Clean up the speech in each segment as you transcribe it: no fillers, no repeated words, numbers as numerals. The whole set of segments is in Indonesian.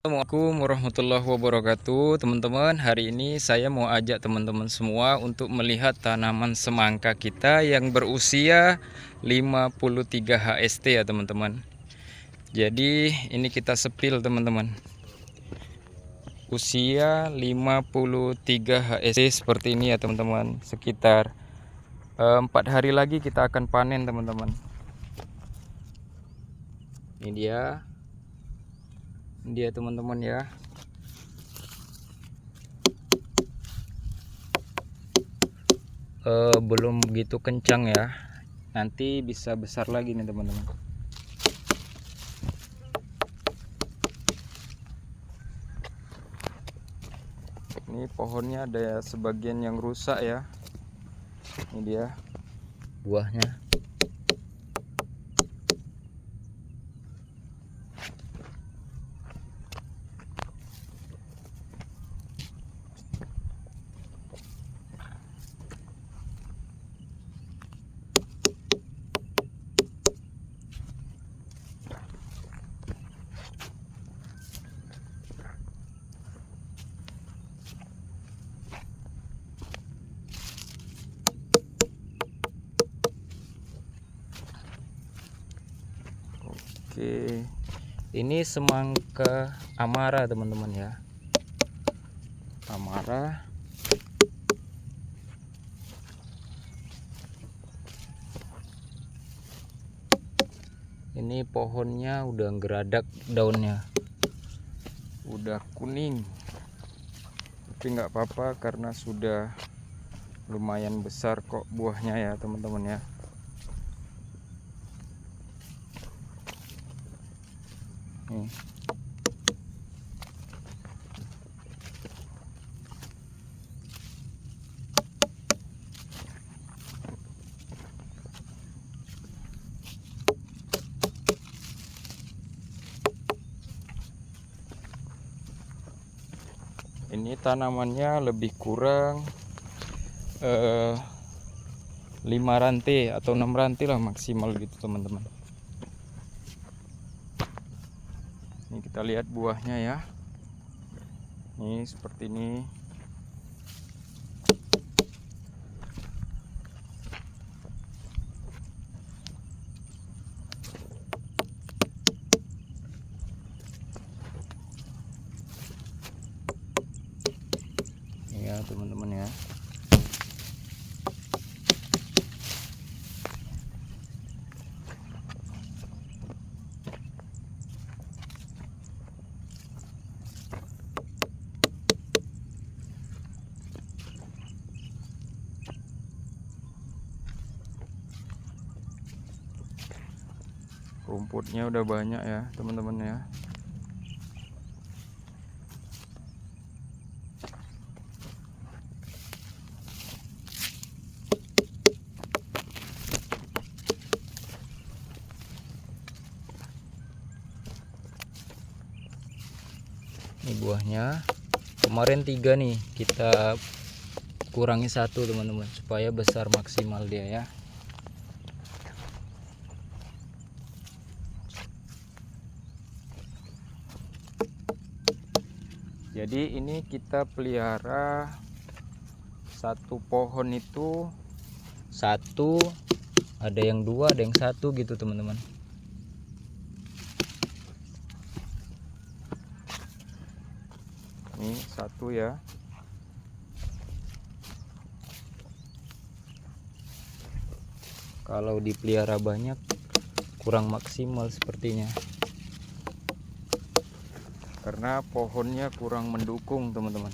Assalamualaikum warahmatullahi wabarakatuh, teman-teman. Hari ini saya mau ajak teman-teman semua untuk melihat tanaman semangka kita yang berusia 53 HST ya teman-teman. Jadi ini kita sepil teman-teman. Usia 53 HST seperti ini ya teman-teman. Sekitar 4 hari lagi kita akan panen teman-teman. Ini dia teman-teman ya. Belum begitu kencang ya, nanti bisa besar lagi nih teman-teman. Ini pohonnya ada sebagian yang rusak ya. Ini dia buahnya. Oke, ini semangka amara teman-teman ya. Amara. Ini pohonnya udah geradak daunnya, udah kuning. Tapi nggak apa-apa karena sudah lumayan besar kok buahnya ya teman-teman ya. Nih. Ini tanamannya lebih kurang 5 rantai atau 6 rantai lah maksimal gitu teman-teman. Ini kita lihat buahnya ya. Ini seperti ini. Ya teman-teman ya. Rumputnya udah banyak ya teman-teman ya. Ini buahnya. Kemarin 3 nih, kita kurangi 1 teman-teman supaya besar maksimal dia ya. Jadi ini kita pelihara satu pohon itu satu, ada yang 2, ada yang 1 gitu teman-teman. Ini 1 ya. Kalau dipelihara banyak kurang maksimal sepertinya, karena pohonnya kurang mendukung teman-teman.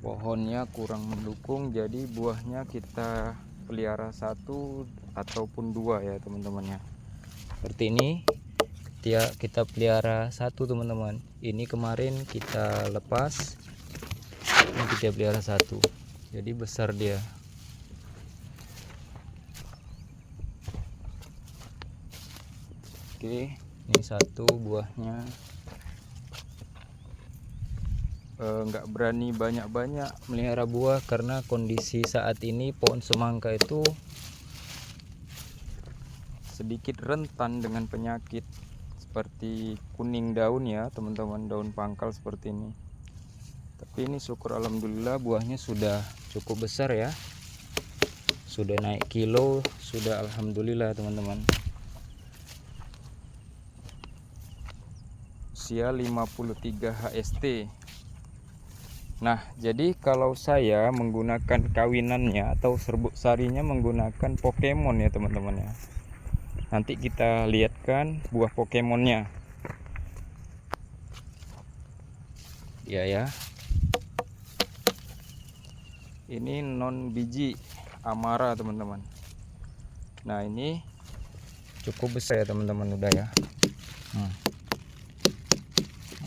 Pohonnya kurang mendukung, jadi buahnya kita pelihara 1 ataupun 2 ya teman-teman ya. Seperti ini kita pelihara 1 teman-teman. Ini kemarin kita lepas, ini kita pelihara 1, jadi besar dia. Oke, ini 1 buahnya. Nggak berani banyak-banyak melihara buah karena kondisi saat ini pohon semangka itu sedikit rentan dengan penyakit seperti kuning daun ya teman-teman, daun pangkal seperti ini. Tapi ini syukur alhamdulillah buahnya sudah cukup besar ya, sudah naik kilo, sudah alhamdulillah teman-teman. Usia 53 HST. Nah, jadi kalau saya menggunakan kawinannya atau serbuk sarinya menggunakan Pokemon ya teman-teman ya. Nanti kita lihatkan buah Pokemonnya. Ya. Ini non biji Amara teman-teman. Nah, ini cukup besar ya teman-teman udah ya.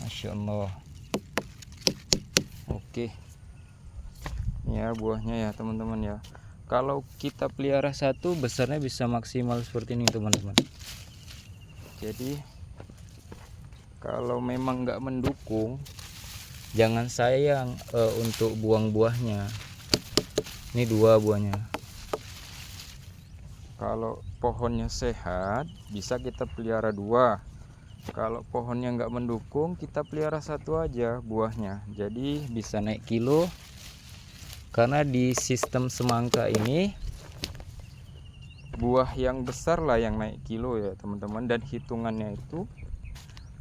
Masya Allah. Oke. Ya buahnya ya teman-teman ya. Kalau kita pelihara satu besarnya bisa maksimal seperti ini teman-teman. Jadi kalau memang nggak mendukung, jangan sayang untuk buang buahnya. Ini 2 buahnya. Kalau pohonnya sehat bisa kita pelihara 2. Kalau pohonnya nggak mendukung, kita pelihara 1 aja buahnya. Jadi bisa naik kilo. Karena di sistem semangka ini buah yang besar lah yang naik kilo ya teman-teman. Dan hitungannya itu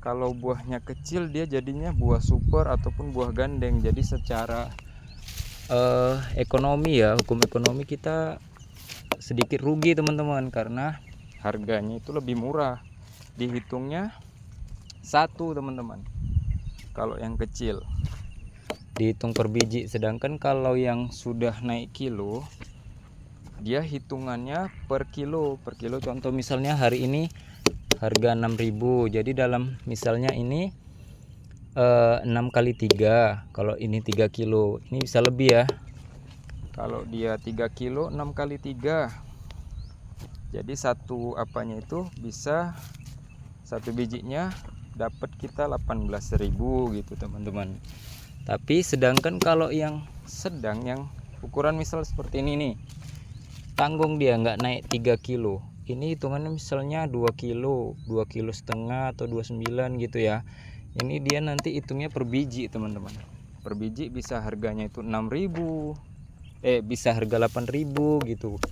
kalau buahnya kecil dia jadinya buah super ataupun buah gandeng. Jadi secara ekonomi ya, hukum ekonomi kita sedikit rugi teman-teman, karena harganya itu lebih murah. Dihitungnya 1 teman-teman kalau yang kecil, dihitung per biji. Sedangkan kalau yang sudah naik kilo dia hitungannya per kilo. Contoh misalnya hari ini harga 6.000, jadi dalam misalnya ini 6 kali 3, kalau ini 3 kilo ini bisa lebih ya. Kalau dia 3 kilo 6 kali 3, jadi satu apanya itu bisa, satu bijinya dapat kita 18.000 gitu teman-teman. Tapi sedangkan kalau yang sedang, yang ukuran misal seperti ini nih, tanggung dia nggak naik 3 kilo, ini hitungannya misalnya 2 kilo, 2 kilo setengah atau 29 gitu ya. Ini dia nanti hitungnya per biji teman-teman. Per biji bisa harganya itu 6.000, bisa harga 8.000 gitu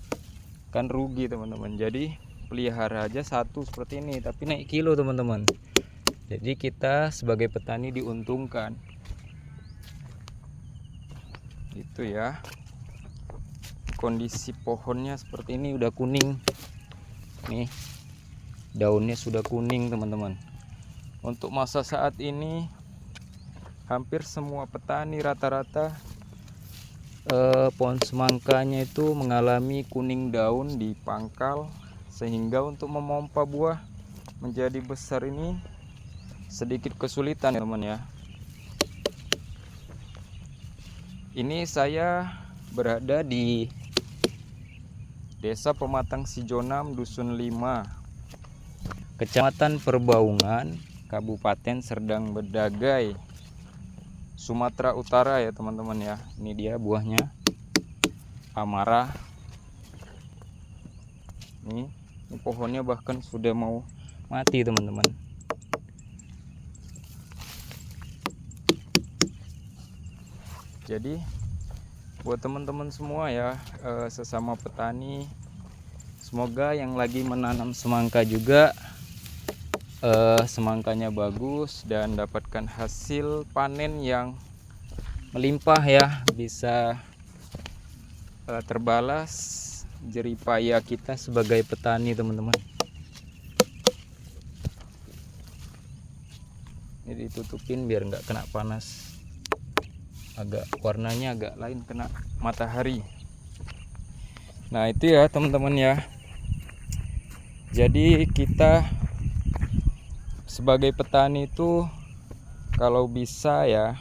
kan, rugi teman-teman. Jadi pelihara aja 1 seperti ini tapi naik kilo teman-teman. Jadi kita sebagai petani diuntungkan. Itu ya. Kondisi pohonnya seperti ini, udah kuning. Nih. Daunnya sudah kuning, teman-teman. Untuk masa saat ini hampir semua petani rata-rata pohon semangkanya itu mengalami kuning daun di pangkal, sehingga untuk memompa buah menjadi besar ini sedikit kesulitan ya teman ya. Ini saya berada di Desa Pematang Sijonam, Dusun 5, Kecamatan Perbaungan, Kabupaten Serdang Bedagai, Sumatera Utara ya teman-teman ya. Ini dia buahnya, Amara. Ini pohonnya bahkan sudah mau mati teman-teman. Jadi buat teman-teman semua ya, sesama petani, semoga yang lagi menanam semangka juga semangkanya bagus dan dapatkan hasil panen yang melimpah ya, bisa terbalas jerih payah kita sebagai petani teman-teman. Ini ditutupin biar nggak kena panas, agak warnanya agak lain kena matahari. Nah itu ya teman-teman ya. Jadi kita sebagai petani itu kalau bisa ya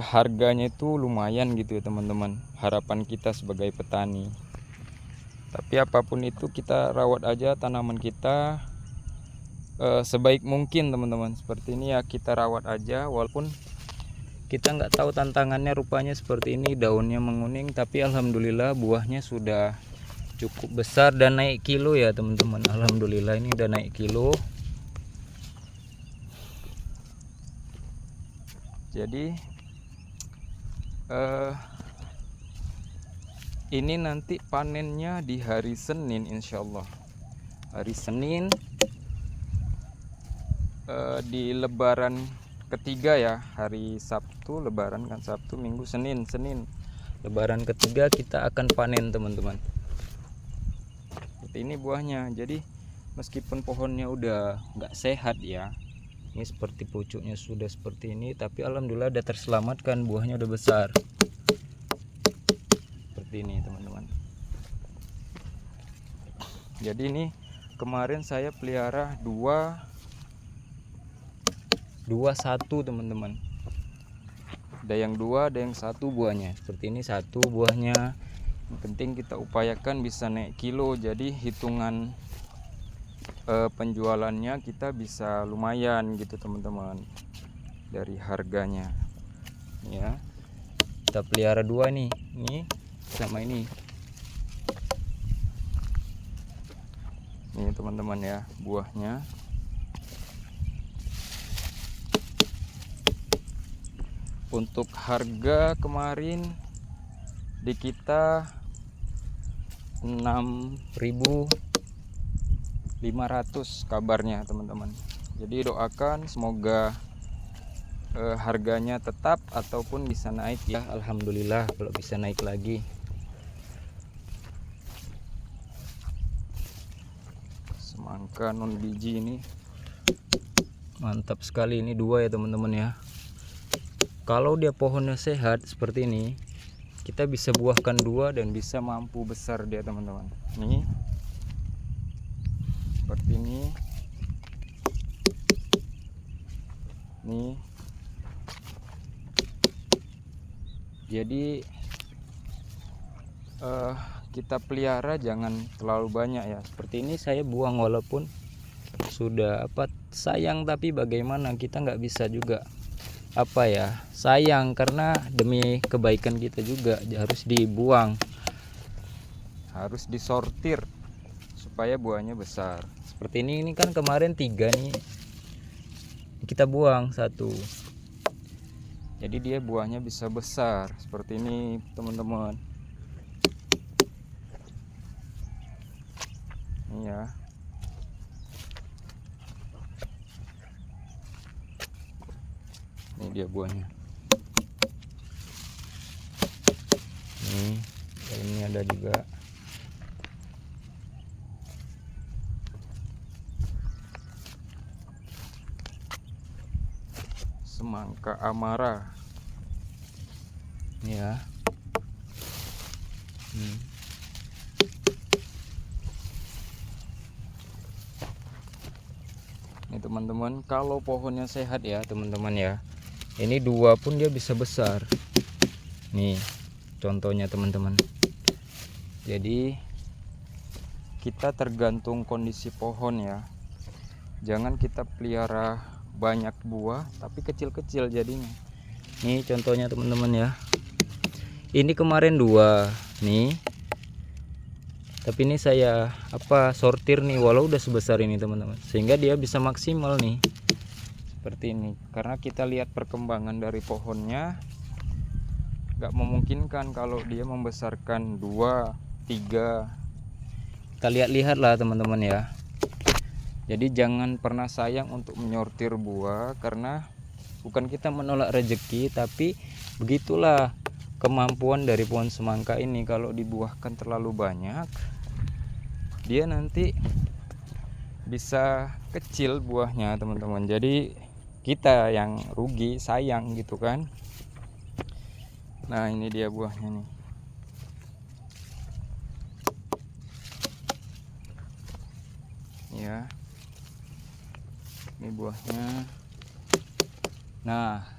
harganya itu lumayan gitu ya teman-teman. Harapan kita sebagai petani. Tapi apapun itu kita rawat aja tanaman kita sebaik mungkin teman-teman. Seperti ini ya, kita rawat aja walaupun kita nggak tahu tantangannya. Rupanya seperti ini, daunnya menguning, tapi alhamdulillah buahnya sudah cukup besar dan naik kilo ya teman-teman. Alhamdulillah ini udah naik kilo. Jadi ini nanti panennya di hari Senin, insya Allah hari Senin, di lebaran ketiga ya, hari Sabtu lebaran kan, Sabtu Minggu Senin lebaran ketiga kita akan panen teman-teman. Seperti ini buahnya. Jadi meskipun pohonnya udah nggak sehat ya, ini seperti pucuknya sudah seperti ini, tapi alhamdulillah udah terselamatkan, buahnya udah besar seperti ini teman-teman. Jadi ini kemarin saya pelihara dua satu teman-teman, ada yang dua, ada yang satu buahnya. Seperti ini satu buahnya. Yang penting kita upayakan bisa naik kilo, jadi hitungan penjualannya kita bisa lumayan gitu teman-teman dari harganya ya. Kita pelihara dua nih, ini sama ini teman-teman ya, buahnya. Untuk harga kemarin di kita 6.500 kabarnya teman-teman. Jadi doakan semoga harganya tetap ataupun bisa naik ya. Alhamdulillah kalau bisa naik lagi. Semangka non biji ini mantap sekali, ini dua ya teman-teman ya. Kalau dia pohonnya sehat seperti ini, kita bisa buahkan dua dan bisa mampu besar dia teman-teman. Nih seperti ini nih. Jadi kita pelihara jangan terlalu banyak ya. Seperti ini saya buang walaupun sudah sayang, tapi bagaimana, kita nggak bisa juga sayang, karena demi kebaikan kita juga harus dibuang, harus disortir supaya buahnya besar. Seperti ini kan kemarin 3 nih kita buang 1, jadi dia buahnya bisa besar seperti ini teman-teman. Ini ya. Ini dia buahnya. Ini ada juga. Semangka Amara. Ini ya. Ini teman-teman, kalau pohonnya sehat ya teman-teman ya, ini 2 pun dia bisa besar. Nih contohnya teman-teman. Jadi kita tergantung kondisi pohon ya. Jangan kita pelihara banyak buah tapi kecil-kecil jadinya. Nih contohnya teman-teman ya. Ini kemarin 2 nih, tapi ini saya sortir nih, walau udah sebesar ini teman-teman, sehingga dia bisa maksimal nih seperti ini. Karena kita lihat perkembangan dari pohonnya, nggak memungkinkan kalau dia membesarkan 2, 3. Kita lihat-lihat lah teman-teman ya. Jadi jangan pernah sayang untuk menyortir buah, karena bukan kita menolak rezeki, tapi begitulah kemampuan dari pohon semangka ini. Kalau dibuahkan terlalu banyak, dia nanti bisa kecil buahnya teman-teman. Jadi kita yang rugi, sayang gitu kan. Nah ini dia buahnya nih. Ya, ini buahnya. Nah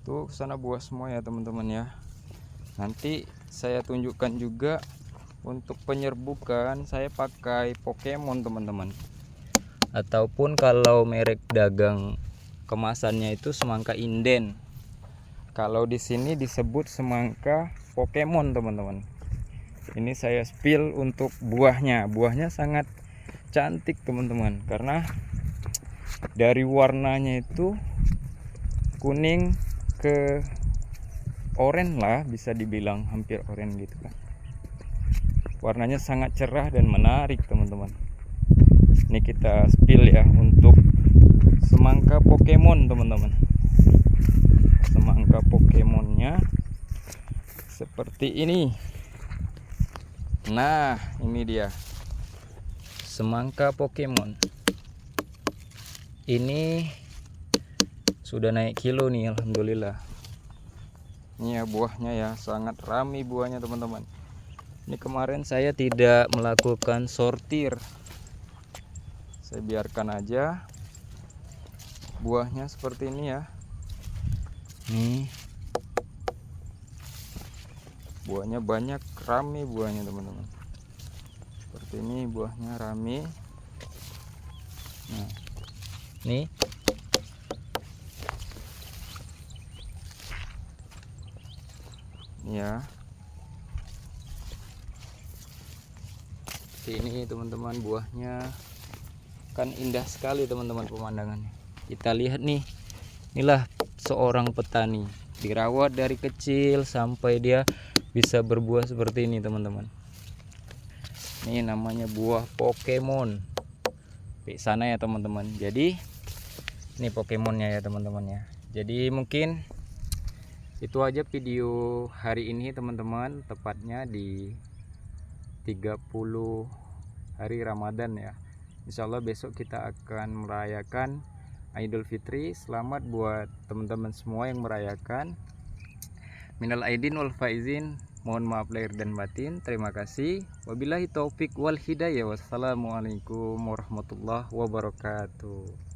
tuh sana buah semua ya teman-teman ya. Nanti saya tunjukkan juga untuk penyerbukan saya pakai Pokemon teman-teman, ataupun kalau merek dagang kemasannya itu semangka inden. Kalau di sini disebut semangka Pokemon teman-teman. Ini saya spill untuk buahnya. Buahnya sangat cantik teman-teman, karena dari warnanya itu kuning ke oranye lah, bisa dibilang hampir oranye gitu kan. Warnanya sangat cerah dan menarik teman-teman. Ini kita spill ya untuk semangka Pokemon teman-teman. Semangka Pokemonnya seperti ini. Nah, ini dia semangka Pokemon. Ini sudah naik kilo nih, alhamdulillah. Ini ya buahnya ya, sangat ramai buahnya teman-teman. Ini kemarin saya tidak melakukan sortir, saya biarkan aja buahnya seperti ini ya. Nih buahnya banyak, rame buahnya teman-teman. Seperti ini buahnya rame. Nah, nih ya, seperti ini teman-teman. Buahnya kan indah sekali teman-teman pemandangannya. Kita lihat nih, inilah seorang petani, dirawat dari kecil sampai dia bisa berbuah seperti ini teman-teman. Ini namanya buah Pokemon di sana ya teman-teman. Jadi ini Pokemonnya ya teman-teman ya. Jadi mungkin itu aja video hari ini teman-teman, tepatnya di 30 hari Ramadan ya. Insya Allah besok kita akan merayakan Idul Fitri. Selamat buat teman-teman semua yang merayakan. Minal aidin wal faizin, mohon maaf lahir dan batin. Terima kasih. Wabillahi taufik wal hidayah. Wassalamualaikum warahmatullahi wabarakatuh.